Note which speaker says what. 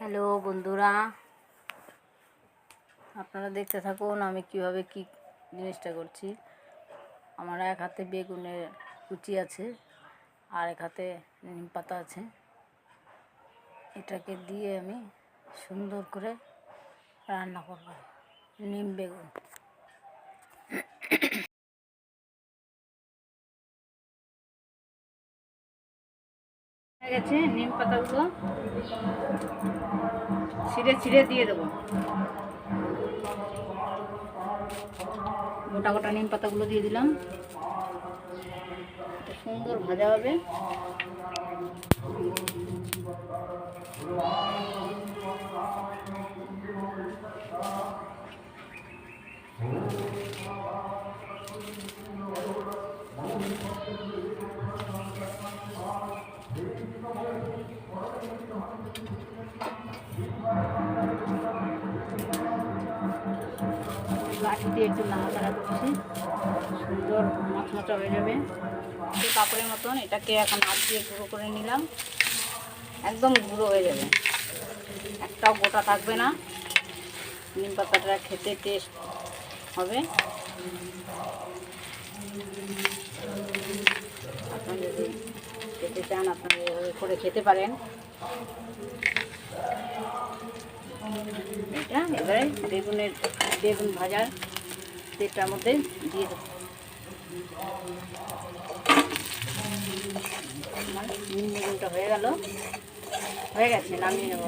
Speaker 1: Hello বন্ধুরা, আপনারা দেখতে থাকুন আমি কিভাবে কি জিনিসটা করছি। আমার এক হাতে বেগুনের কুচি আছে আর এক হাতে নিম পাতা আছে। এটাকে দিয়ে আমি সুন্দর করে রান্না করব নিম বেগুন। হয়ে গেছে, নিম পাতাগুলো ছিঁড়ে ছিঁড়ে দিয়ে দেবো। গোটা গোটা নিম পাতাগুলো দিয়ে দিলাম। এটা সুন্দর ভাজা হবে। লাঠি দিয়ে একটু নাড়াচাড়া করছি, সুন্দর মচমচা হয়ে যাবে কাপড়ের মতন। এটাকে এখন হাত দিয়ে গুঁড়ো করে নিলাম, একদম গুঁড়ো হয়ে যাবে, একটাও গোটা থাকবে না। নিম পাতাটা খেতে টেস্ট হবে। আপনারা যদি খেতে চান আপনারা এভাবে করে খেতে পারেন। এটা এবারে বেগুন ভাজার তেলটার মধ্যে দিয়ে দেবো। আমার নিম বেগুনটা হয়ে গেছে, নামিয়ে নেব।